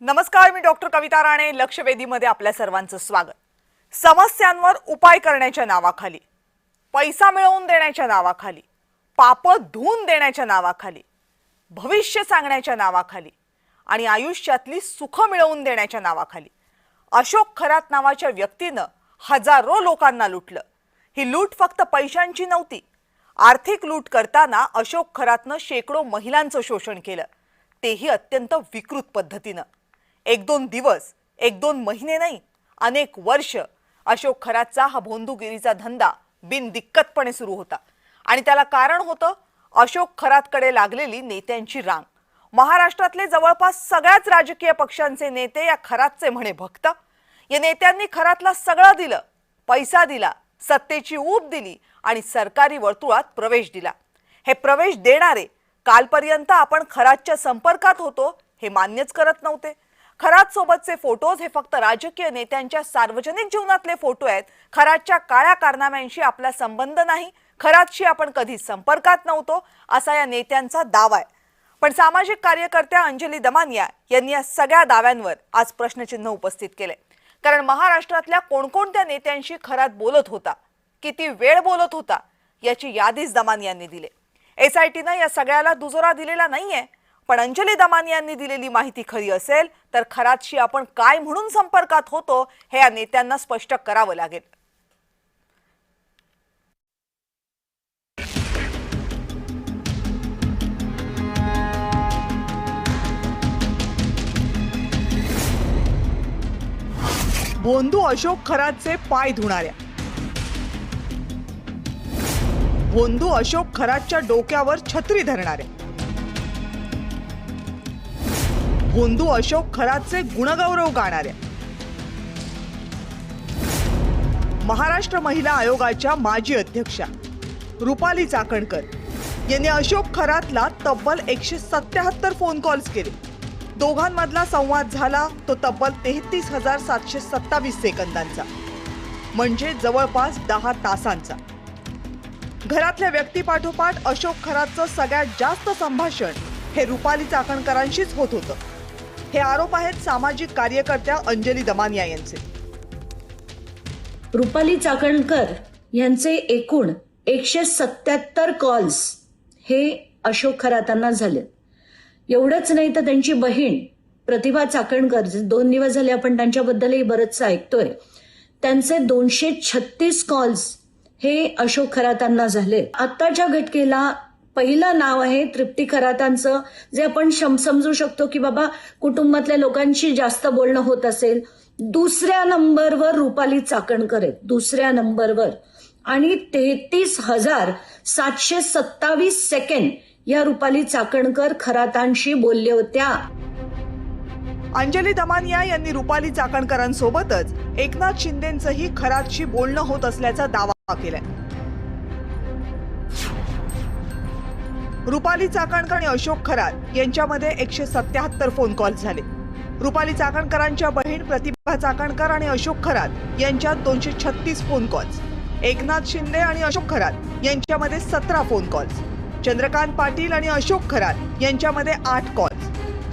नमस्कार, मी डॉक्टर कविता राणे. लक्षवेधीमध्ये आपल्या सर्वांचं स्वागत. समस्यांवर उपाय करण्याच्या नावाखाली, पैसा मिळवून देण्याच्या नावाखाली, पाप धुवून देण्याच्या नावाखाली, भविष्य सांगण्याच्या नावाखाली आणि आयुष्यातली सुख मिळवून देण्याच्या नावाखाली अशोक खरात नावाच्या व्यक्तीनं हजारो लोकांना लुटलं. ही लूट फक्त पैशांची नव्हती. आर्थिक लूट करताना अशोक खरातनं शेकडो महिलांचं शोषण केलं, तेही अत्यंत विकृत पद्धतीनं. एक दोन दिवस, एक दोन महिने नाही, अनेक वर्ष अशोक खरातचा हा भोंदूगिरीचा धंदा बिनदिक्कतपणे सुरू होता. आणि त्याला कारण होतं अशोक खरातकडे लागलेली नेत्यांची रांग. महाराष्ट्रातले जवळपास सगळ्याच राजकीय पक्षांचे नेते या खरातचे म्हणे भक्त. या नेत्यांनी खरातला सगळं दिलं, पैसा दिला, सत्तेची ऊब दिली आणि सरकारी वर्तुळात प्रवेश दिला. हे प्रवेश देणारे कालपर्यंत आपण खरातच्या संपर्कात होतो हे मान्यच करत नव्हते. खरात सोबतचे फोटोज हे फक्त राजकीय नेत्यांच्या सार्वजनिक जीवनातले फोटो आहेत. खरातच्या काळ्या कारनाम्यांशी आपला संबंध नाही, खरातशी आपण कधी संपर्कात नव्हतो असा या नेत्यांचा दावा आहे. पण सामाजिक कार्यकर्त्या अंजली दमानिया यांनी या सगळ्या दाव्यांवर आज प्रश्नचिन्ह उपस्थित केले. कारण महाराष्ट्रातल्या कोणकोणत्या नेत्यांशी खरात बोलत होता, किती वेळ बोलत होता याची यादीच दमानियांनी दिली. SITनं या सगळ्याला दुजोरा दिलेला नाहीये. पण अंजली दमानियांनी दिलेली माहिती खरी असेल तर खरातशी आपण काय म्हणून संपर्कात होतो हे या नेत्यांना स्पष्ट करावं लागेल. भोंदू अशोक खरातचे पाय धुणाऱ्या, भोंदू अशोक खरातच्या डोक्यावर छत्री धरणाऱ्या, भोंदू अशोक खरातचे गुणगौरव गाणाऱ्या, महाराष्ट्र महिला आयोगाच्या माजी अध्यक्षा रुपाली चाकणकर यांनी अशोक खरातला तब्बल 177 फोन कॉल्स केले. दोघांमधला संवाद झाला तो तब्बल 33,727 सेकंदांचा, म्हणजे जवळपास 10 तासांचा. घरातल्या व्यक्तीपाठोपाठ अशोक खरातचं सगळ्यात जास्त संभाषण हे रुपाली चाकणकरांशीच होत होतं. हे आरोप आहेत सामाजिक कार्यकर्त्या अंजली दमानिया यांचे. रुपाली चाकणकर यांचे एकूण 177 कॉल्स हे अशोक खरातांना झाले. एवढंच नाही तर त्यांची बहीण प्रतिभा चाकणकर, 2 दिवस झाले आपण त्यांच्याबद्दलही बरंचसं ऐकतोय, त्यांचे 236 कॉल्स हे अशोक खरातांना झाले. आत्ताच्या घटकेला पहिलं नाव आहे तृप्ती खरातांचं, जे आपण समजू शकतो की बाबा कुटुंबातल्या लोकांशी जास्त बोलणं होत असेल. दुसऱ्या नंबरवर रुपाली चाकणकर आहेत, दुसऱ्या नंबरवर. आणि 33,727 सेकंड या रुपाली चाकणकर खरातांशी बोलल्या होत्या. अंजली दमानिया यांनी रुपाली चाकणकरांसोबतच एकनाथ शिंदेंचंही खरातशी बोलणं होत असल्याचा दावा केलाय. रुपाली चाकणकर आणि अशोक खरात यांच्यामध्ये 177 फोन कॉल झाले. रुपाली चाकणकरांच्या बहीण प्रतिभा चाकणकर आणि अशोक खरात यांच्यात 236 फोन कॉल्स. एकनाथ शिंदे आणि अशोक खरात यांच्यामध्ये 17 फोन कॉल्स. चंद्रकांत पाटील आणि अशोक खरात यांच्यामध्ये 8 कॉल्स.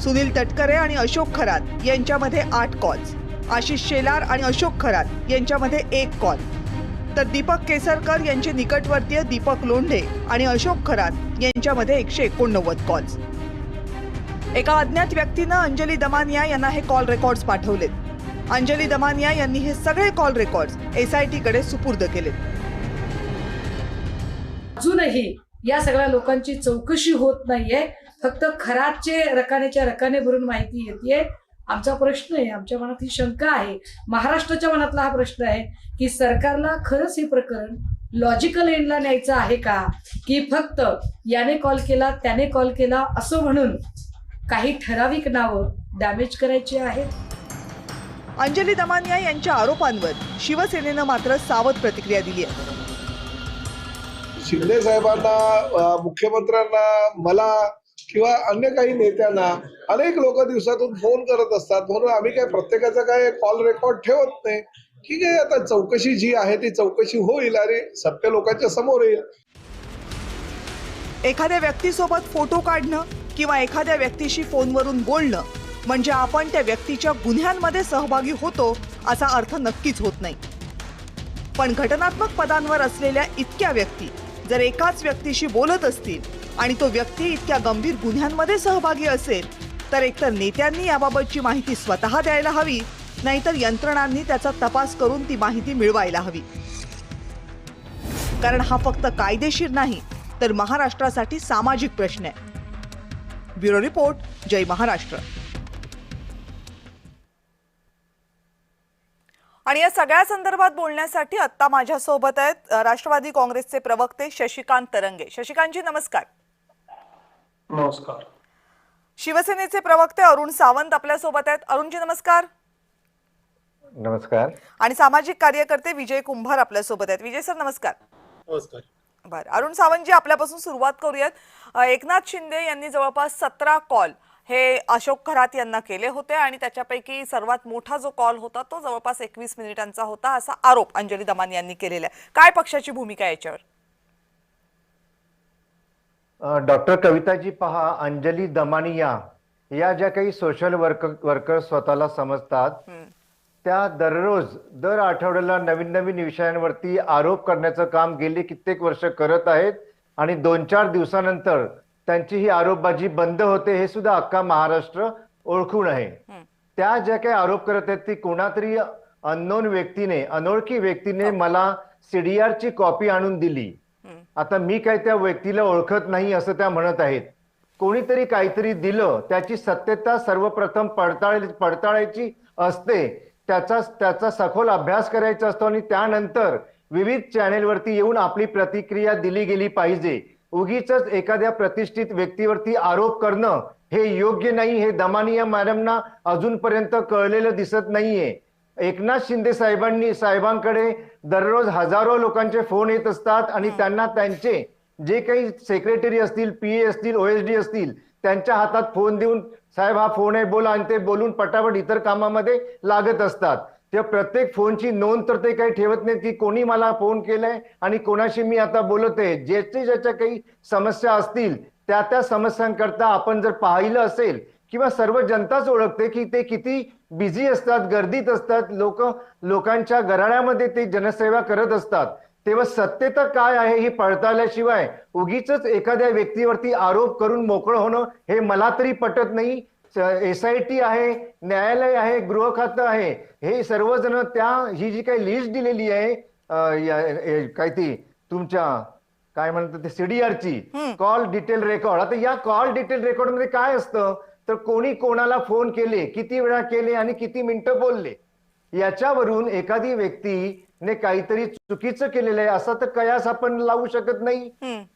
सुनील तटकरे आणि अशोक खरात यांच्यामध्ये 8 कॉल्स. आशिष शेलार आणि अशोक खरात यांच्यामध्ये 1 कॉल. तर दीपक केसरकर यांचे निकटवर्तीय दीपक लोंढे आणि अशोक खरात यांच्यामध्ये 189 कॉल्स. एका अज्ञात व्यक्तीनं अंजली दमानिया यांना हे कॉल रेकॉर्ड्स पाठवलेत. अंजली दमानिया यांनी हे सगळे कॉल रेकॉर्ड्स SIT कडे सुपूर्द केलेत. अजूनही या सगळ्या लोकांची चौकशी होत नाहीये. फक्त खरातचे रकानेच्या रकाने भरून माहिती येते. आमचा प्रश्न आहे, आमच्या मनात ही शंका आहे, महाराष्ट्राच्या मनातला हा प्रश्न आहे की सरकारला खरंच हे प्रकरण लॉजिकल एंडला न्यायचं आहे का, की फक्त याने कॉल केला त्याने कॉल केला असं म्हणून काही ठराविक नावं डॅमेज करायची आहेत. अंजली दमानिया यांच्या आरोपांवर शिवसेनेनं मात्र सावध प्रतिक्रिया दिली आहे. शिंदे साहेबांना, मुख्यमंत्र्यांना, मला किंवा अन्य काही नेत्यांना अनेक लोक दिवसातून फोन करत असतात, म्हणून आम्ही काय प्रत्येकाचा काय कॉल रेकॉर्ड ठेवत नाही. ठीक आहे, आता चौकशी जी आहे ती चौकशी होईल आणि सत्य लोकांच्या समोर येईल. एखाद्या व्यक्तीसोबत फोटो काढणं किंवा एखाद्या व्यक्तीशी फोनवरून बोलणं म्हणजे आपण त्या व्यक्तीच्या गुन्ह्यांमध्ये सहभागी होतो असा अर्थ नक्कीच होत नाही. पण घटनात्मक पदांवर असलेल्या इतक्या व्यक्ती जर एकाच व्यक्तीशी बोलत असतील आणि तो व्यक्ती इतक्या गंभीर गुन्ह्यांमध्ये सहभागी असेल तर एकतर नेत्यांनी याबाबतची माहिती स्वतः द्यायला हवी, नाहीतर यंत्रणांनी त्याचा तपास करून ती माहिती मिळवायला हवी. कारण हा फक्त कायदेशीर नाही तर महाराष्ट्रासाठी सामाजिक प्रश्न आहे. ब्युरो रिपोर्ट, जय महाराष्ट्र. आणि या सगळ्या संदर्भात बोलण्यासाठी आत्ता माझ्यासोबत आहेत राष्ट्रवादी काँग्रेसचे प्रवक्ते शशिकांत तरंगे. शशिकांतजी नमस्कार. नमस्कार. शिवसेनेचे प्रवक्ते अरुण सावंत आपल्यासोबत आहेत. अरुणजी नमस्कार. नमस्कार. आणि सामाजिक कार्यकर्ते विजय कुंभार आपल्यासोबत आहेत. विजय सर नमस्कार. नमस्कार. बरं, अरुण सावंतजी आपल्यापासून सुरुवात करूयात. एकनाथ शिंदे यांनी जवळपास 17 कॉल हे अशोक खरात यांना केले होते आणि त्याच्यापैकी सर्वात मोठा जो कॉल होता तो जवळपास 21 मिनिटांचा होता असा आरोप अंजली दमानी यांनी केलेला आहे. काय पक्षाची भूमिका आहे याच्यावर? डॉक्टर कविताजी पहा, अंजली दमानी या ज्या काही सोशल वर्कर स्वतःला समजतात त्या दर आठवड्याला नवीन नवीन विषयांवरती आरोप करण्याचं काम गेली कित्येक वर्ष करत आहेत आणि 2-4 दिवसानंतर त्यांची ही आरोपबाजी बंद होते हे सुद्धा अख्खा महाराष्ट्र ओळखून आहे. त्या ज्या काही आरोप करत आहेत ती कोणातरी अननोन व्यक्तीने, अनोळखी व्यक्तीने मला CDR ची कॉपी आणून दिली. आता मी काय त्या व्यक्तीला ओळखत नाही असं त्या म्हणत आहेत. कोणीतरी काहीतरी दिलं, त्याची सत्यता सर्वप्रथम पडताळायची असते, त्याचा सखोल अभ्यास करायचा असतो आणि त्यानंतर विविध चॅनेलवरती येऊन आपली प्रतिक्रिया दिली गेली पाहिजे. उगीच एखाद्या प्रतिष्ठित व्यक्तीवरती आरोप करणं हे योग्य नाही. हे दमानी या मॅडमना अजूनपर्यंत कळलेलं दिसत नाहीये. एकनाथ शिंदे साहेबांकडे दररोज हजारो लोकांचे फोन येत असतात आणि त्यांना त्यांचे जे काही सेक्रेटरी असतील, PA असतील, OSD असतील त्यांच्या हातात फोन देऊन साहेब हा फोन आहे बोला, आणि ते बोलून पटापट इतर कामामध्ये लागत असतात. त्या प्रत्येक फोनची नोंद तर ते काही ठेवत नाहीत की कोणी मला फोन केलाय आणि कोणाशी मी आता बोलत आहे. ज्याच्या काही समस्या असतील त्या समस्यांकरता आपण जर पाहिलं असेल किंवा सर्व जनताच ओळखते की ते किती बिझी असतात, गर्दीत असतात, लोकांच्या घराण्यामध्ये ते जनसेवा करत असतात. तेव्हा सत्यता काय आहे ही पडताळल्याशिवाय उगीच एखाद्या व्यक्तीवरती आरोप करून मोकळं होणं हे मला तरी पटत नाही. SIT आहे, न्यायालय आहे, गृह खातं आहे, हे सर्वजण ही जी काही लिस्ट दिलेली आहे काय ती तुमच्या काय म्हणतात ते CDR ची कॉल डिटेल रेकॉर्ड. आता या कॉल डिटेल रेकॉर्ड मध्ये काय असतं तर कोणी कोणाला फोन केले, किती वेळा केले आणि किती मिनिटं बोलले याच्यावरून एखादी व्यक्तीने काहीतरी चुकीचं केलेलं आहे असा तर कयास आपण लावू शकत नाही.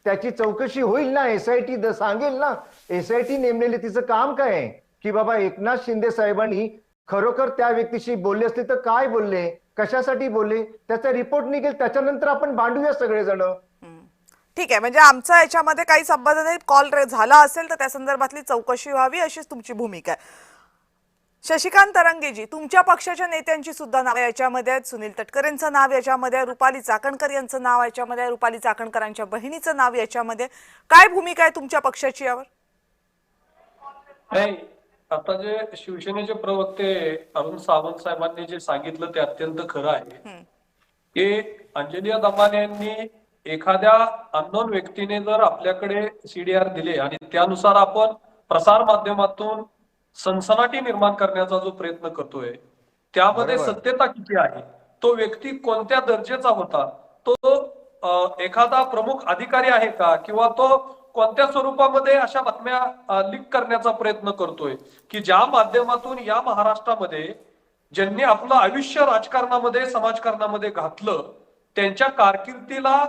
त्याची चौकशी होईल ना, SIT सांगेल ना. SIT नेमलेली तिचं काम काय आहे की बाबा एकनाथ शिंदे साहेबांनी खरोखर त्या व्यक्तीशी बोलले असते तर काय बोलले, कशासाठी बोलले, त्याचा रिपोर्ट निघेल, त्याच्यानंतर आपण भांडूया सगळेजण. ठीक आहे, म्हणजे आमचा याच्यामध्ये काही संबंध नाही. कॉल झाला असेल तर त्या संदर्भातली चौकशी व्हावी अशीच तुमची भूमिका आहे. शशिकांत तरंगेजी, तुमच्या पक्षाच्या नेत्यांची सुद्धा नाव याच्यामध्ये आहेत. सुनील तटकरेंचं नाव याच्यामध्ये, रुपाली चाकणकर यांचं नाव याच्यामध्ये, रुपाली चाकणकरांच्या बहिणीचं नाव याच्यामध्ये. काय भूमिका आहे तुमच्या पक्षाची यावर? नाही, आता जे शिवसेनेचे प्रवक्ते अरुण सावंत साहेबांनी जे सांगितलं ते अत्यंत खरं आहे की अंजली दमानी यांनी एखाद्या अननोन व्यक्तीने जर आपल्याकडे CDR दिले आणि त्यानुसार आपण प्रसार माध्यमातून सनसनाटी निर्माण करण्याचा जो प्रयत्न करतोय त्यामध्ये सत्यता किती आहे, तो व्यक्ती कोणत्या दर्जाचा होता, तो एखादा प्रमुख अधिकारी आहे का, किंवा तो कोणत्या स्वरूपामध्ये अशा बातम्या लीक करण्याचा प्रयत्न करतोय की ज्या माध्यमातून या महाराष्ट्रामध्ये ज्यांनी आपलं आयुष्य राजकारणामध्ये समाजकारणामध्ये घातलं त्यांच्या कारकिर्दीला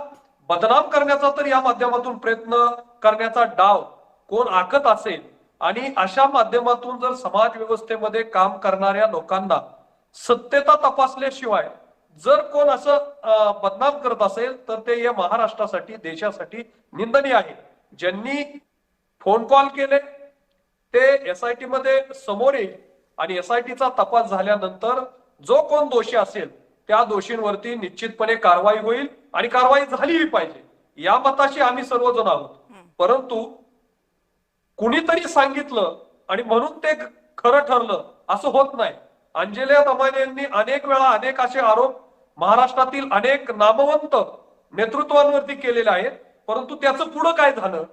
बदनाम करण्याचा तर या माध्यमातून प्रयत्न करण्याचा डाव कोण आखत असेल आणि अशा माध्यमातून जर समाज व्यवस्थेमध्ये काम करणाऱ्या लोकांना सत्यता तपासल्याशिवाय जर कोण असं बदनाम करत असेल तर ते या महाराष्ट्रासाठी, देशासाठी निंदनीय आहे. ज्यांनी फोन कॉल केले ते SIT मध्ये समोर येईल आणि SITचा तपास झाल्यानंतर जो कोण दोषी असेल त्या दोषींवरती निश्चितपणे कारवाई होईल आणि कारवाई झालीही पाहिजे या मताशी आम्ही सर्वजण आहोत. परंतु कुणीतरी सांगितलं आणि म्हणून ते खरं ठरलं असं होत नाही. अंजल्या दमाने यांनी अनेक वेळा अनेक असे आरोप महाराष्ट्रातील अनेक नामवंत नेतृत्वांवरती केलेले आहेत, परंतु त्याचं पुढं काय झालं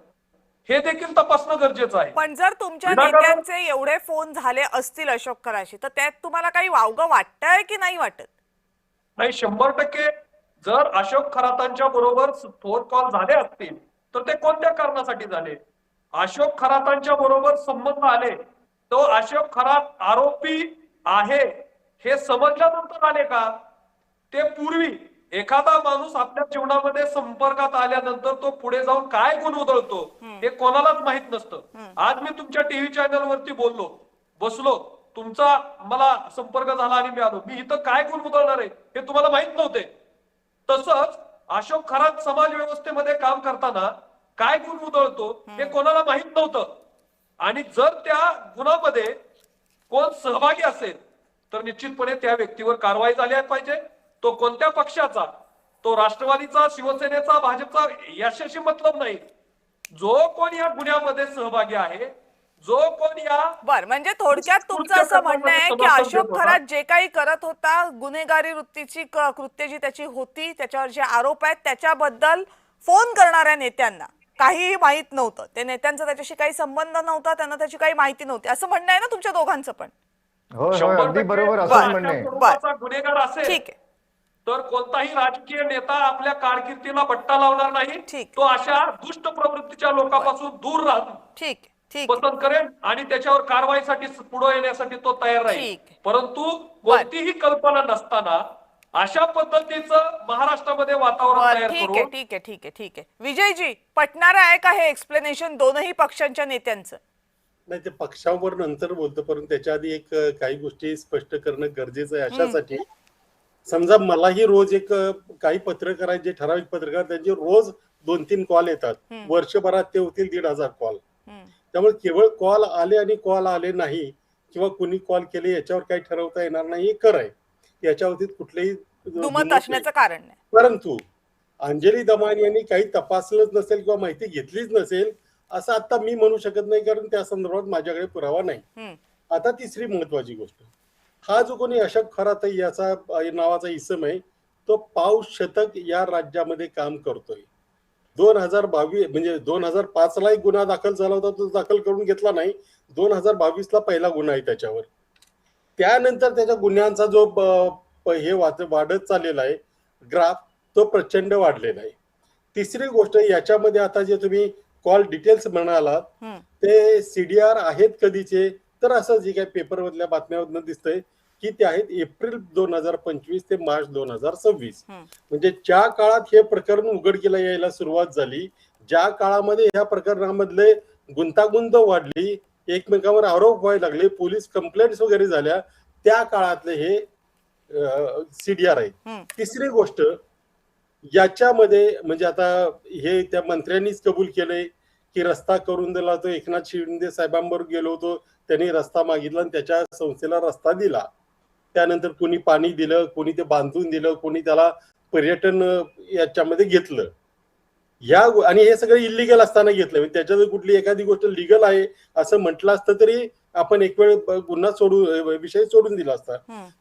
हे देखील तपासणं गरजेचं आहे. पण जर तुमच्या विनाकारण- नेत्यांचे एवढे फोन झाले असतील अशोक खराशी, तर त्यात तुम्हाला काही वावगं वाटतंय की नाही वाटत? नाही, 100% जर अशोक खरातांच्या बरोबर फोन कॉल झाले असतील तर ते कोणत्या कारणासाठी झाले? अशोक खरातांच्या बरोबर संबंध आले तो अशोक खरात आरोपी आहे हे समजल्यानंतर आले का? ते पूर्वी एखादा माणूस आपल्या जीवनामध्ये संपर्कात आल्यानंतर तो पुढे जाऊन काय गुण उधळतो हे कोणालाच माहित नसतं. आज मी तुमच्या टीव्ही चॅनलवरती बोललो, बसलो, तुमचा मला संपर्क झाला आणि मी आलो, मी इथं काय गुण उधळणार आहे हे तुम्हाला माहित नव्हते. तसंच अशोक खरात समाज व्यवस्थेमध्ये काम करताना काय गुण उधळतो हे कोणाला माहित नव्हतं. आणि जर त्या गुन्ह्यामध्ये कोण सहभागी असेल तर निश्चितपणे त्या व्यक्तीवर कारवाई झाली पाहिजे. तो कोणत्या पक्षाचा, तो राष्ट्रवादीचा, शिवसेनेचा, भाजपचा याच्याशी मतलब नाही. जो कोण या गुन्ह्यामध्ये सहभागी आहे, जो कोण या बर, म्हणजे थोडक्यात तुमचं असं म्हणणं आहे की अशोक खरात जे काही करत होता, गुन्हेगारी वृत्तीची कृत्य जी त्याची होती, त्याच्यावर जे आरोप आहेत त्याच्याबद्दल फोन करणाऱ्या नेत्यांना काहीही माहित नव्हतं, ते नेत्यांचा त्याच्याशी काही संबंध नव्हता, त्यांना त्याची काही माहिती नव्हती, असं म्हणणं आहे ना तुमच्या दोघांचं पण? होय होय, अगदी बरोबर, असंच म्हणणं आहे. स्वरूपाचा गुन्हेगार असेल ठीक आहे. तर कोणताही राजकीय नेता आपल्या कारकिर्दीला बट्टा लावणार नाही. ठीक. तो अशा दुष्ट प्रवृत्तीच्या लोकांपासून दूर राहून ठीक ठीक पसंत करेल आणि त्याच्यावर कारवाईसाठी पुढे येण्यासाठी तो तयार राहील. ठीक. परंतु कोणतीही कल्पना नसताना अशा पद्धतीचं महाराष्ट्रामध्ये वातावरण बर, तयार ठीक आहे करून ठीक आहे ठीक आहे ठीक आहे. विजयजी, पटणार आहे का हे एक्सप्लेनेशन दोनही पक्षांच्या नेत्यांचं? नाही, ते पक्षावर नंतर बोलतो, परंतु त्याच्या आधी एक काही गोष्टी स्पष्ट करणं गरजेचं आहे. अशासाठी समजा मलाही रोज एक काही पत्रकार आहेत, जे ठराविक पत्रकार, त्यांचे रोज 2-3 कॉल येतात. वर्षभरात ते होतील 1,500 कॉल. त्यामुळे केवळ कॉल आले आणि कॉल आले नाही किंवा कुणी कॉल केले याच्यावर काही ठरवता येणार नाही, हे खरं आहे. याच्यावरती कुठलेही दुमत असण्याचं कारण नाही. परंतु अंजली दमानी यांनी काही तपासलंच नसेल किंवा माहिती घेतलीच नसेल असं आता मी म्हणू शकत नाही, कारण त्या संदर्भात माझ्याकडे पुरावा नाही. आता तिसरी महत्वाची गोष्ट, हा जो कोणी अशोक खरात याचा नावाचा इसम आहे, तो पाऊस शतक या राज्यामध्ये काम करतोय. 2022 म्हणजे 2005ला एक गुन्हा दाखल झाला होता, तो दाखल करून घेतला नाही. 2022ला पहिला गुन्हा आहे त्याच्यावर. त्यानंतर त्याच्या गुन्ह्यांचा जो हे वाढत चाललेला आहे ग्राफ, तो प्रचंड वाढलेला आहे. तिसरी गोष्ट, याच्यामध्ये आता जे तुम्ही कॉल डिटेल्स म्हणालात ते सीडीआर आहेत कधीचे, तर असं जे काही पेपरमधल्या बातम्यावरनं दिसतंय की ते आहेत एप्रिल 2025 ते मार्च 2026. म्हणजे ज्या काळात हे प्रकरण उघडकीला यायला सुरुवात झाली, ज्या काळामध्ये ह्या प्रकरणामधले गुंतागुंत वाढली, एकमेकांवर आरोप व्हायला लागले, पोलीस कंप्लेंट्स वगैरे झाल्या, त्या काळातले हे सीडीआर आहे. तिसरी गोष्ट, याच्यामध्ये म्हणजे आता हे त्या मंत्र्यांनीच कबूल केलंय की रस्ता करून दिला, तो एकनाथ शिंदे साहेबांबरोबर गेलो होतो, त्यांनी रस्ता मागितला आणि त्याच्या संस्थेला रस्ता दिला. त्यानंतर कोणी पाणी दिलं, कोणी ते बांधून दिलं, कोणी त्याला पर्यटन याच्यामध्ये घेतलं. आणि हे सगळं इलिगल असताना घेतलं. त्याच्यात कुठली एखादी गोष्ट लिगल आहे असं म्हटलं असतं तरी आपण एक वेळ गुन्हा विषय सोडून दिला असता.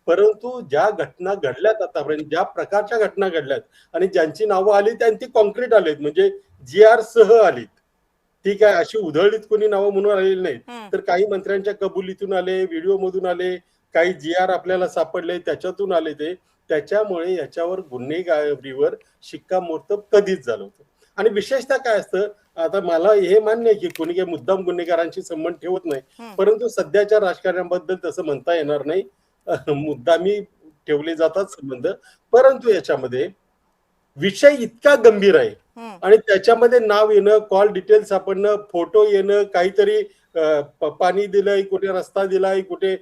परंतु ज्या घटना घडल्यात आतापर्यंत, ज्या प्रकारच्या घटना घडल्यात आणि ज्यांची नावं आली त्यांची कॉन्क्रीट आलीत, म्हणजे GR सह आलीत. ठीक आहे, अशी उधळलीत कोणी नावं म्हणून आलेली नाहीत, तर काही मंत्र्यांच्या कबुलीतून आले, व्हिडिओ मधून आले, काही GR आपल्याला सापडले त्याच्यातून आले. ते त्याच्यामुळे याच्यावर गुन्हेगारीवर शिक्कामोर्तब कधीच झालं होतं. आणि विशेषतः काय असतं, आता मला हे मान्य आहे की कोणी काही मुद्दाम गुन्हेगारांशी संबंध ठेवत नाही, परंतु सध्याच्या राजकारणाबद्दल तसं म्हणता येणार नाही. मुद्दामी ठेवले जातात संबंध, परंतु याच्यामध्ये विषय इतका गंभीर आहे आणि त्याच्यामध्ये नाव येणं, कॉल डिटेल्स सापडणं, फोटो येणं, काहीतरी पाणी दिलंय, कुठे रस्ता दिलाय, कुठे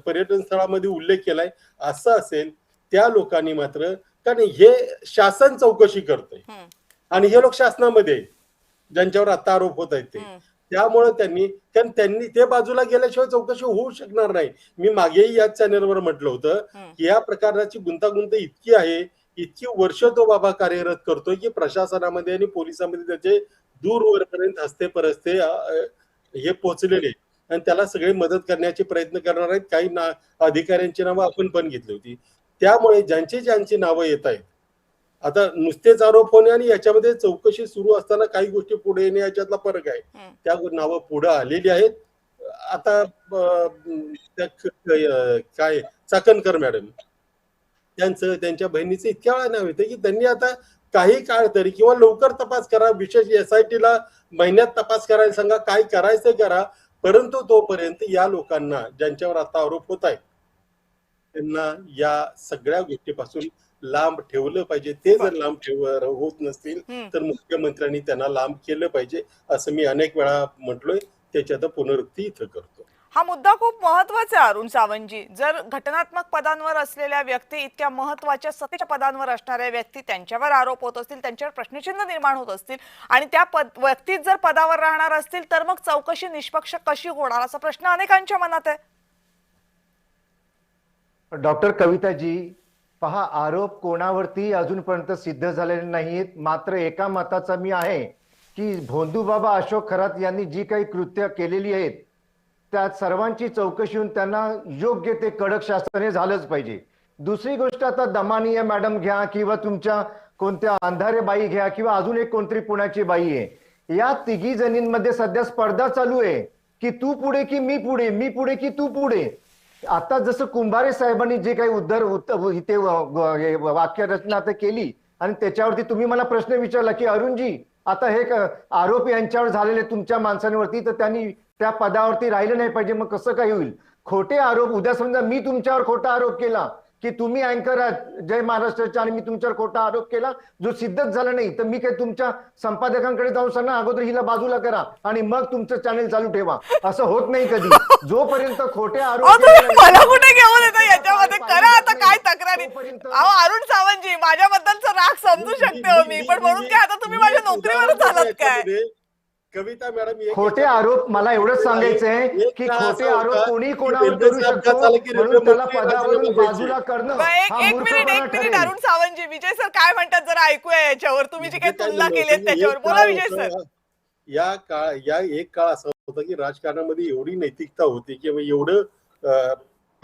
पर्यटन स्थळामध्ये उल्लेख केलाय, असं असेल त्या लोकांनी मात्र, कारण हे शासन चौकशी करतंय आणि हे लोक शासनामध्ये आहेत ज्यांच्यावर आता आरोप होत आहेत ते, त्यामुळे त्यांनी ते बाजूला गेल्याशिवाय चौकशी होऊ शकणार नाही. मी मागेही याच चॅनलवर म्हटलं होतं की या प्रकारची गुंतागुंत इतकी आहे, इतकी वर्ष तो बाबा कार्यरत करतोय की प्रशासनामध्ये आणि पोलिसांमध्ये त्याचे दूरवरपर्यंत हस्ते परस्ते हे पोहोचलेले. आणि त्याला सगळे मदत करण्याचे प्रयत्न करणार आहेत. काही अधिकाऱ्यांची नावं आपण पण घेतली होती. त्यामुळे ज्यांची नावं येत आहेत, आता नुसतेच आरोप होणे आणि याच्यामध्ये चौकशी सुरू असताना काही गोष्टी पुढे येणे याच्यातला फरक आहे. त्या नावं पुढे आलेली आहेत. आता काय चाकणकर मॅडम त्यांच्या बहिणीचं इतक्या वेळा नाव येतं की त्यांनी आता काही काळ तरी किंवा लवकर तपास करा, विशेष SIT ला महिन्यात तपास करायला सांगा, काय करायचं करा, परंतु तोपर्यंत या लोकांना ज्यांच्यावर आता आरोप होत आहेत त्यांना या सगळ्या गोष्टीपासून लांब ठेवलं पाहिजे. ते जर लांब होत नसतील तर मुख्यमंत्र्यांनी त्यांना लांब केलं पाहिजे, असं मी अनेक वेळा म्हटलोय. त्याची आता पुनरुक्ती इथं करतो. हा मुद्दा खूप महत्वाचा आहे अरुण सावंतजी. जर घटनात्मक पदांवर असलेल्या व्यक्ती, इतक्या महत्वाच्या सत्तेच्या पदांवर असणाऱ्या व्यक्ती, त्यांच्यावर आरोप होत असतील, त्यांच्यावर प्रश्नचिन्ह निर्माण होत असतील आणि त्या व्यक्तीत जर पदावर राहणार असतील तर मग चौकशी निष्पक्ष कशी होणार असा प्रश्न अनेकांच्या मनात आहे. डॉक्टर कविताजी पहा, आरोप कोणावरती अजूनपर्यंत सिद्ध झालेले नाहीत. मात्र एका मताचा मी आहे की भोंदूबाबा अशोक खरात यांनी जी काही कृत्य केलेली आहेत त्या सर्वांची चौकशी होऊन त्यांना योग्य ते कडक शासनाने झालंच पाहिजे. दुसरी गोष्ट, आता दमानिया मॅडम घ्या किंवा तुमच्या कोणत्या अंधारे बाई घ्या किंवा अजून एक कोणतरी पुण्याची बाई आहे, या तिघी जणींमध्ये सध्या स्पर्धा चालू आहे की तू पुढे की मी पुढे, मी पुढे की तू पुढे. आता जसं कुंभारे साहेबांनी जे काही इथे वाक्यरचना आता केली आणि त्याच्यावरती तुम्ही मला प्रश्न विचारला की अरुणजी आता हे आरोप यांच्यावर झालेले तुमच्या माणसांवरती, तर त्यांनी त्या पदावरती राहिलं नाही पाहिजे, मग कसं काय होईल? खोटे आरोप, उद्या समजा मी तुमच्यावर खोटा आरोप केला की तुम्ही अँकर आहात जय महाराष्ट्राच्या आणि मी तुमच्यावर खोटा आरोप केला जो सिद्धच झाला नाही, तर मी काय तुमच्या संपादकांकडे जाऊन सांगणार अगोदर हिला बाजूला करा आणि मग तुमचं चॅनल चालू ठेवा? असं होत नाही कधी. जोपर्यंत खोटे आरोप मला कुठे घेऊन येतो याच्यामध्ये, करा आता काय तक्रारी. अरुण सावंतजी, माझ्याबद्दलचा राग समजू शकते हो मी, पण म्हणून काय आता तुम्ही माझ्या नोकरीवरच आलात काय? कविता मॅडम, खोटे आरोप, मला एवढंच सांगायचंय की खोटे आरोप कोणी कोणावर करू शकतो, म्हणून त्याला पदावरून बाजूला करणं एक मिनिट अरुण सावंतजी, विजय सर काय म्हणतात जरा ऐकूया याच्यावर. तुम्ही जी काही तुलना केली त्याच्यावर बोला विजय सर. या एक काळ असा होता की राजकारणामध्ये एवढी नैतिकता होती किंवा एवढं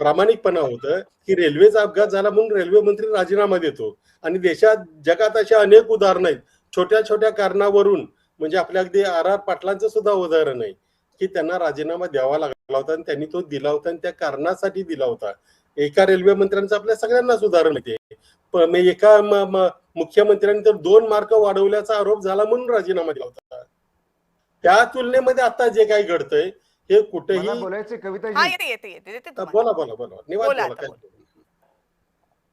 प्रामाणिकपणा होतं की रेल्वेचा अपघात झाला म्हणून रेल्वे मंत्री राजीनामा देतो. आणि देशात जगात अशा अनेक उदाहरणं आहेत छोट्या छोट्या कारणावरून, म्हणजे आपल्या अगदी RR पाटलांचं सुद्धा उदाहरण आहे की त्यांना राजीनामा द्यावा लागला होता आणि त्यांनी तो दिला होता आणि त्या कारणासाठी दिला होता. एका रेल्वे मंत्र्यांचं आपल्या सगळ्यांनाच उदाहरण आहे. पण एका मुख्यमंत्र्यांनी तर 2 मार्क वाढवल्याचा आरोप झाला म्हणून राजीनामा दिला होता. त्या तुलनेमध्ये आता जे काही घडतंय हे कुठेही बोलायचे कविता बोला निवांत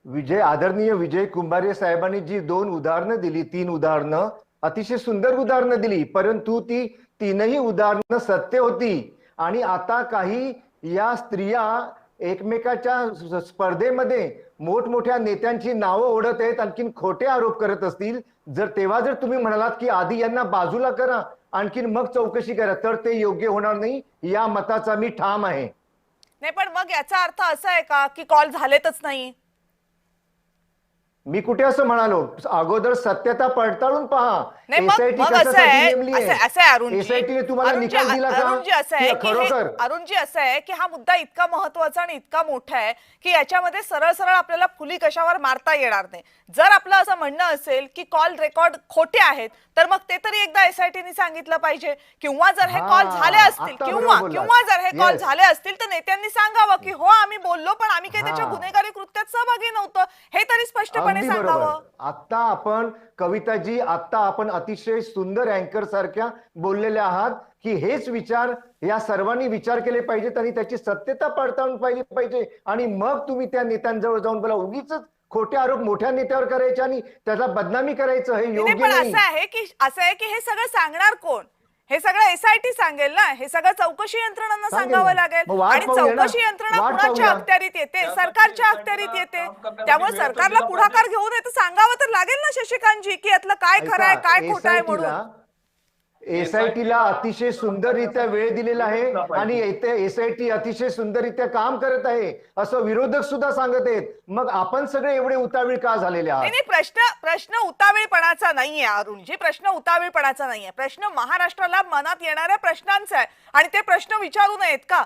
बोला. आदरणीय विजय कुंभारे साहेबांनी जी 2 उदाहरणं दिली, 3 उदाहरणं, अतिशय सुंदर उदाहरणं दिली, परंतु ती 3ही उदाहरणं सत्य होती. आणि आता काही या स्त्रिया एकमेकाच्या स्पर्धेमध्ये मोठमोठ्या नेत्यांची नावं ओढत आहेत, आणखीन खोटे आरोप करत असतील, तेव्हा जर तुम्ही म्हणालात की आधी यांना बाजूला करा आणखीन मग चौकशी करा, तर ते योग्य होणार नाही, या मताचा मी ठाम आहे. नाही, पण मग याचा अर्थ असा आहे का की कॉल झालेतच नाही? मी कुठे असं म्हणालो? अगोदर सत्यता पडताळून पहा. अरुणजी असं आहे की हा मुद्दा इतका महत्वाचा आणि इतका मोठा आहे की याच्यामध्ये सरळ सरळ आपल्याला फुली कशावर मारता येणार नाही. जर आपलं असं म्हणणं असेल की कॉल रेकॉर्ड खोटे आहेत तर मग ते तरी एकदा SITने सांगितलं पाहिजे, किंवा जर हे कॉल झाले असतील किंवा जर हे कॉल झाले असतील तर नेत्यांनी सांगावं की हो आम्ही बोललो पण आम्ही काही त्याच्या गुन्हेगारी कृत्यात सहभागी नव्हतो, हे तरी स्पष्टपणे सांगावं. आता आपण कविताजी, आता आपण अतिशय सुंदर अँकर सारख्या बोललेल्या आहात की हेच विचार या सर्वांनी विचार केले पाहिजेत आणि त्याची सत्यता पडताळून पाहिली पाहिजे, आणि मग तुम्ही त्या नेत्यांजवळ जाऊन बोला. उगीच खोटे आरोप मोठ्या नेत्यावर करायचे आणि त्याला बदनामी करायचं हे योग्य नाही. नाही. असं आहे की हे सगळं सांगणार कोण? हे सगळं SIT सांगेल ना, हे सगळं चौकशी यंत्रणांना सांगावं लागेल, आणि चौकशी यंत्रणा कुणाच्या अखत्यारीत येते? सरकारच्या अखत्यारीत येते. त्यामुळे सरकारला पुढाकार घेऊन येतं सांगावं तर लागेल ना शशिकांतजी की यातलं काय खरं आहे काय खोटं आहे म्हणून. SIT ला अतिशय सुंदररित्या वेळ दिलेला आहे आणि SIT अतिशय सुंदररित्या काम करत आहे असं विरोधक सुद्धा सांगत आहेत. मग आपण सगळे एवढे उतावीळ का झालेले आहात? नाही प्रश्न उतावीळपणाचा नाहीये अरुणजी, प्रश्न उतावीळपणाचा नाहीये. प्रश्न महाराष्ट्राला मनात येणाऱ्या प्रश्नांचा आहे आणि ते प्रश्न विचारू नयेत का?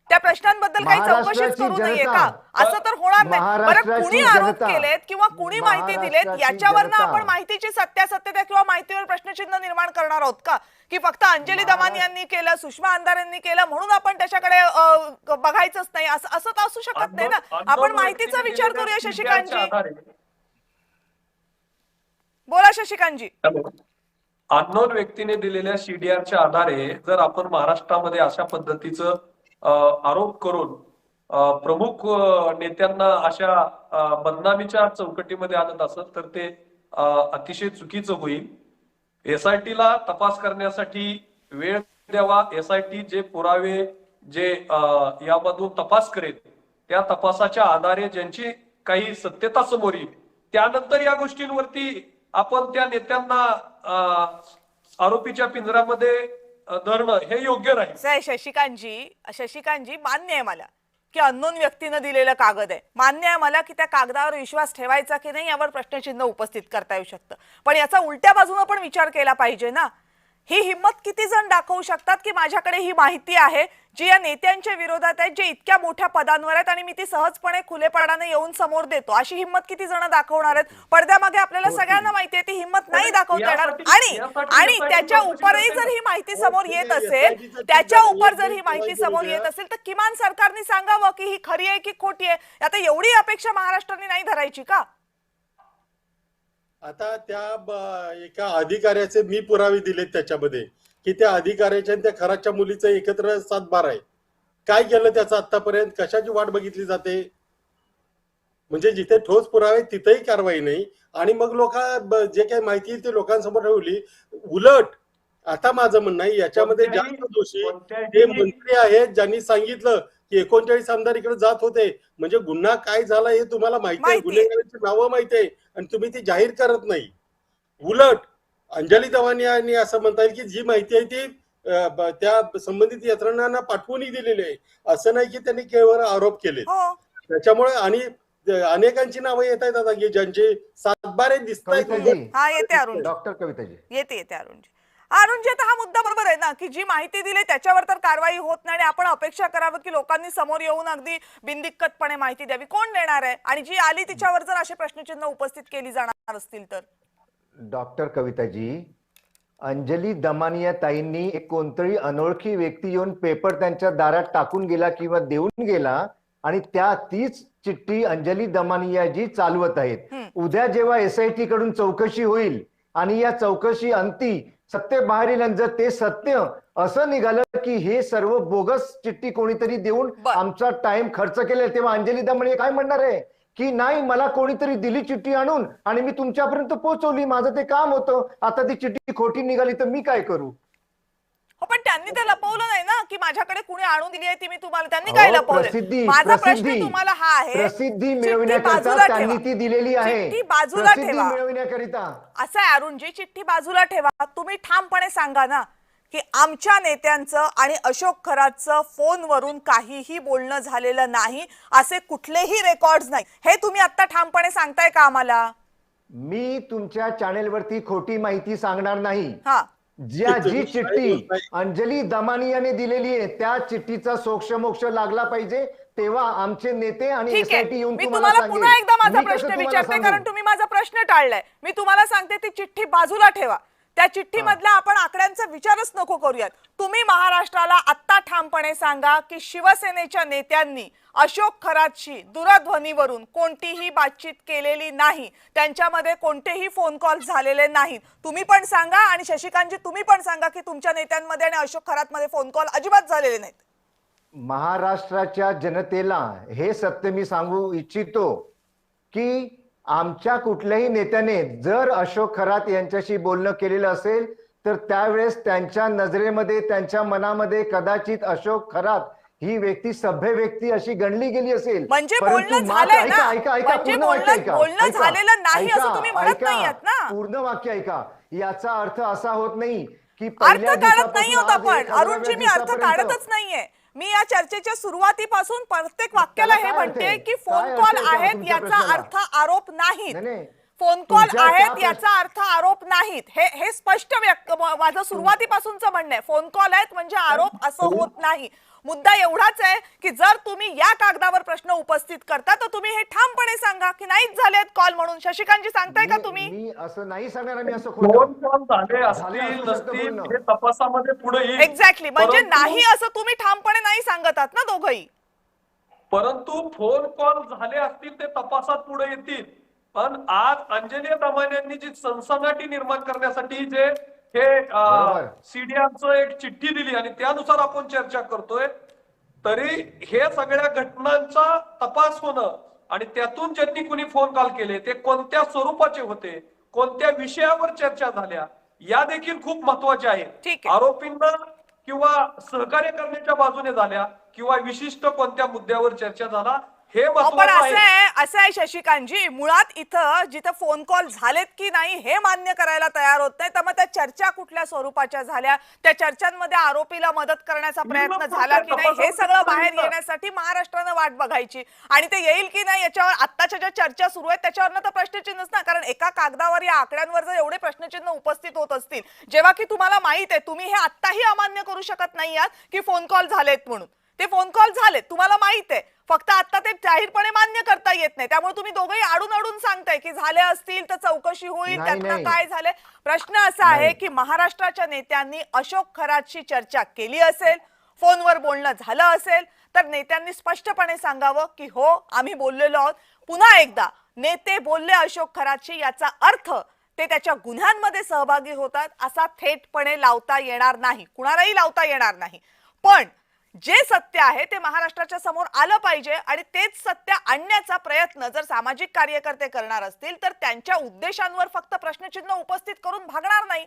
त्या प्रश्नांबद्दल काही चौकशीच करू नये का? असं तर होणार नाही. बरं, कुणी आरोप केलेत किंवा कुणी माहिती दिलेत याच्यावरनं आपण माहितीची सत्यासत्यता किंवा माहितीवर प्रश्नचिन्ह निर्माण करणार आहोत का? की फक्त अंजली दमानी यांनी केलं, सुषमा अंधारे यांनी केलं म्हणून आपण त्याच्याकडे बघायचंच नाही, असं तर असू शकत नाही ना. आपण माहितीचा विचार करूया. शशिकांतजी बोला. शशिकांतजी, अननोन व्यक्तीने दिलेल्या CDRच्या आधारे जर आपण महाराष्ट्रामध्ये अशा पद्धतीचं आरोप करून प्रमुख नेत्यांना अशा बदनामीच्या चौकटीमध्ये आणत असत तर ते अतिशय चुकीचं होईल. SIT ला तपास करण्यासाठी वेळ द्यावा. SIT जे पुरावे जे यामधून तपास करेल त्या तपासाच्या आधारे ज्यांची काही सत्यता समोर येईल त्यानंतर या गोष्टींवरती आपण त्या नेत्यांना आरोपीच्या पिंजऱ्यामध्ये धरणं हे योग्य राहील. शशिकांतजी मान्य आहे मला की अननोन व्यक्तीनं दिलेलं कागद आहे. मान्य आहे मला की त्या कागदावर विश्वास ठेवायचा की नाही यावर प्रश्नचिन्ह उपस्थित करता येऊ शकतं. पण याचा उलट्या बाजूने पण विचार केला पाहिजे ना. ही हिंमत किती जण दाखवू शकतात की माझ्याकडे ही माहिती आहे जी या नेत्यांच्या विरोधात आहे, जे इतक्या मोठ्या पदांवर आहेत आणि मी ती सहजपणे खुलेपणाने येऊन समोर देतो. अशी हिंमत किती जण दाखवणार आहेत? पडद्यामागे आपल्याला सगळ्यांना माहिती आहे ती हिंमत नाही दाखवता येणार. आणि त्याच्या उपरही जर ही माहिती समोर येत असेल, तर किमान सरकारने सांगावं की ही खरी आहे की खोटी आहे. आता एवढी अपेक्षा महाराष्ट्राने नाही धरायची का? आता त्या एका अधिकाऱ्याचे मी पुरावे दिलेत त्याच्यामध्ये की त्या अधिकाऱ्याच्या आणि त्या खराच्या मुलीचं एकत्र 7-12 आहे. काय केलं त्याचं आतापर्यंत? कशाची वाट बघितली जाते? म्हणजे जिथे ठोस पुरावे तिथेही कारवाई नाही आणि मग लोक जे काही माहिती आहे ते लोकांसमोर ठेवली. उलट आता माझं म्हणणं आहे याच्यामध्ये जास्त दोषी ते मंत्री आहेत ज्यांनी सांगितलं की 39 आमदार इकडे जात होते. म्हणजे गुन्हा काय झाला हे तुम्हाला माहिती आहे, गुन्हेगारांची नावं माहिती आहे आणि तुम्ही ती जाहीर करत नाही. उलट अंजली दमानी यांनी असं म्हणता येईल की जी माहिती आहे ती त्या संबंधित यंत्रणांना पाठवूनही दिलेली आहे. असं नाही की त्यांनी केवळ आरोप केले. त्याच्यामुळे आणि अनेकांची नावं येत आहेत आता की ज्यांचे 7-12 दिसत आहेत. हा येते अरुण, डॉक्टर कविताजी येते अरुणजी. आता हा मुद्दा बरोबर आहे ना की जी माहिती दिली त्याच्यावर तर कारवाई होत नाही. आपण अपेक्षा करावं की लोकांनी समोर येऊन अगदी बिनदिक्कतपणे माहिती द्यावी. कोण देणार आहे? आणि जी आली तिच्यावर जर असे प्रश्नचिन्ह उपस्थित केली जाणार असतील तर? डॉक्टर कविताजी, अंजली दमानिया ताईंनी एक कोणतरी अनोळखी व्यक्ती येऊन पेपर त्यांच्या दारात टाकून गेला किंवा देऊन गेला आणि तीच चिठ्ठी अंजली दमानिया जी चालवत आहेत. उद्या जेव्हा SIT कडून चौकशी होईल आणि या चौकशी अंती सत्य बाहेर येईल, जर ते सत्य असं निघालं की हे सर्व बोगस चिठ्ठी कोणीतरी देऊन आमचा टाइम खर्च केला, तेव्हा अंजली दमानिया काय म्हणणार आहे की नाही मला कोणीतरी दिली चिठ्ठी आणून आणि मी तुमच्यापर्यंत पोहोचवली, माझं ते काम होतं, आता ती चिठ्ठी खोटी निघाली तर मी काय करू? हो पण त्यांनी ते लपवलं नाही ना की माझ्याकडे कुणी आणून दिली आहे ती मी तुम्हाला. त्यांनी काय लपवलं? माझा प्रश्न तुम्हाला हा आहे, प्रसिद्धी मिळवण्याकरता त्यांनी ती दिलेली आहे. चिठ्ठी बाजूला ठेवा मिळवण्याकरिता असं आहे अरुणजी. चिठ्ठी बाजूला ठेवा. तुम्ही ठामपणे सांगा ना की आमच्या नेत्यांचं आणि अशोक खरातचं फोनवरून काहीही बोलणं झालेलं नाही, असे कुठलेही रेकॉर्ड्स नाही. हे तुम्ही आता ठामपणे सांगताय का आम्हाला? मी तुमच्या चॅनेलवरती खोटी माहिती सांगणार नाही. जी चिठ्ठी अंजली दमानियाने दिलेली आहे त्या चिठ्ठीचा सोक्षमोक्ष लागला पाहिजे, तेव्हा आमचे नेते आणि SIT येऊन मी तुम्हाला पुन्हा एकदा माझा प्रश्न विचारते कारण तुम्ही माझा प्रश्न टाळलाय. मी तुम्हाला सांगते ती चिठ्ठी बाजूला ठेवा. त्या चिठ्ठीमधल्या आपण आकड्यांचा विचारच नको करूयात. तुम्ही महाराष्ट्राला आत्ता ठामपणे सांगा की शिवसेनेच्या नेत्यांनी अशोक खरातशी दूरध्वनीवरून कोणतीही बातचीत केलेली नाही, त्यांच्यामध्ये कोणतेही फोन कॉल झालेले नाहीत. तुम्ही पण सांगा आणि शशिकांतजी तुम्ही पण सांगा की तुमच्या नेत्यांमध्ये आणि अशोक खरातमध्ये फोन कॉल अजिबात झालेले नाहीत. महाराष्ट्राच्या जनतेला हे सत्य मी सांगू इच्छितो की आमच्या कुठल्याही नेत्याने जर अशोक खरात यांच्याशी बोलणं केलेलं असेल तर त्यावेळेस त्यांच्या नजरेमध्ये त्यांच्या मनामध्ये कदाचित अशोक खरात ही व्यक्ती सभ्य व्यक्ती अशी गणली गेली असेल. म्हणजे बोलणं झालंय ना, म्हणजे बोलणं झालेलं नाही असं तुम्ही म्हणत नाहीत ना. पूर्ण वाक्य ऐका. याचा अर्थ असा होत नाही की अर्थ पहिल्या काढत नाही दिवसापासून होता आज पण 11व्या अरुणजी मी अर्थ दिवसापर्यंत काढतच नाहीये. मी या चर्चेच्या सुरुवातीपासून प्रत्येक वाक्याला त्याला हे काय अर्थ म्हणते आहे? की फोन काय कॉल अर्थ आहे आहेत तुमच्या याचा प्रश्नाला? अर्थ आरोप नाहीत. नाही, नाही. फोन कॉल तुमच्या त्या आहेत प्रश्न- याचा अर्थ आरोप नाहीत. हे स्पष्ट माझं सुरुवातीपासूनचं म्हणणं आहे. फोन कॉल आहेत म्हणजे आरोप असं होत नाही. मुद्दा एवढाच आहे की जर तुम्ही या कागदावर प्रश्न उपस्थित करता तर तुम्ही हे ठामपणे सांगा की नाहीच झालेत कॉल म्हणून. शशिकांतजी सांगताय का तुम्ही? मी असं नाही सांगणार, मी असं फोन खोटं कॉल झाले झाले असतील असू शकतं नसतील बोलणं. हे तपासामध्ये पुढे येईल. एक्झॅक्टली, म्हणजे परंतु- नाही असं तुम्ही ठामपणे नाही सांगत आहात ना दोघंही. परंतु फोन कॉल झाले असतील ते तपासात पुढे येतील. पण आज अंजली दमाने यांनी जी सनसनाटी निर्माण करण्यासाठी जे हे बरोबर. सीडीआरचं एक चिठ्ठी दिली आणि त्यानुसार आपण चर्चा करतोय, तरी हे सगळ्या घटनांचा तपास होणं आणि त्यातून ज्यांनी कुणी फोन कॉल केले ते कोणत्या स्वरूपाचे होते, कोणत्या विषयावर चर्चा झाल्या, या देखील खूप महत्वाच्या ठीक आहेत. आहे. आरोपींना किंवा सहकार्य करण्याच्या बाजूने झाल्या किंवा विशिष्ट कोणत्या मुद्द्यावर चर्चा झाला हे पण महत्वाचं आहे. असं आहे शशिकांतजी, मुळात इथं जिथं फोन कॉल झालेत की नाही हे मान्य करायला तयार होत नाही. तर मग त्या चर्चा कुठल्या स्वरूपाच्या झाल्या, त्या चर्चांमध्ये आरोपीला मदत करण्याचा प्रयत्न झाला की नाही, हे सगळं बाहेर येण्यासाठी महाराष्ट्रानं वाट बघायची. आणि ते येईल की नाही याच्यावर आत्ताच्या ज्या चर्चा सुरू आहेत त्याच्यावरनं तर प्रश्नचिन्हच ना. कारण एका कागदावर या आकड्यांवर जर एवढे प्रश्नचिन्ह उपस्थित होत असतील, जेव्हा की तुम्हाला माहित आहे, तुम्ही हे आत्ताही अमान्य करू शकत नाही आहात की फोन कॉल झालेत म्हणून. ते फोन कॉल झालेत, तुम्हाला माहित आहे, फक्त आता ते जाहीरपणे मान्य करता येत नाही. त्यामुळे तुम्ही दोघंही आडून आडून सांगताय की झाले असतील तर चौकशी होईल, नाही, त्यातनं नाही. काय झालंय. प्रश्न असा आहे की महाराष्ट्राच्या नेत्यांनी अशोक खरातशी चर्चा केली असेल, फोनवर बोलणं झालं असेल तर नेत्यांनी स्पष्टपणे सांगावं की हो आम्ही बोललेलो आहोत. पुन्हा एकदा नेते बोलले अशोक खरातशी याचा अर्थ ते त्याच्या गुन्ह्यांमध्ये सहभागी होतात असा थेटपणे लावता येणार नाही, कुणालाही लावता येणार नाही. पण जे सत्य आहे ते महाराष्ट्राच्या समोर आलं पाहिजे आणि तेच सत्य आणण्याचा प्रयत्न जर सामाजिक कार्यकर्ते करणार असतील तर त्यांच्या उद्देशांवर फक्त प्रश्नचिन्ह उपस्थित करून भागणार नाही.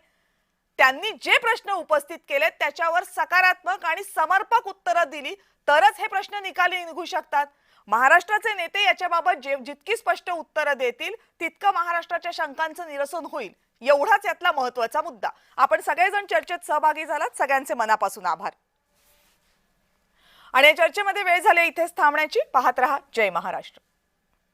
त्यांनी जे प्रश्न उपस्थित केलेत त्याच्यावर सकारात्मक आणि समर्पक उत्तरं दिली तरच हे प्रश्न निकाली निघू शकतात. महाराष्ट्राचे नेते याच्याबाबत जितकी स्पष्ट उत्तरं देतील तितकं महाराष्ट्राच्या शंकांचं निरसन होईल, एवढाच यातला महत्वाचा मुद्दा. आपण सगळेजण चर्चेत सहभागी झालात, सगळ्यांचे मनापासून आभार. आणि या चर्चेमध्ये वेळ झाली इथेच थांबण्याची. पाहत रहा जय महाराष्ट्र.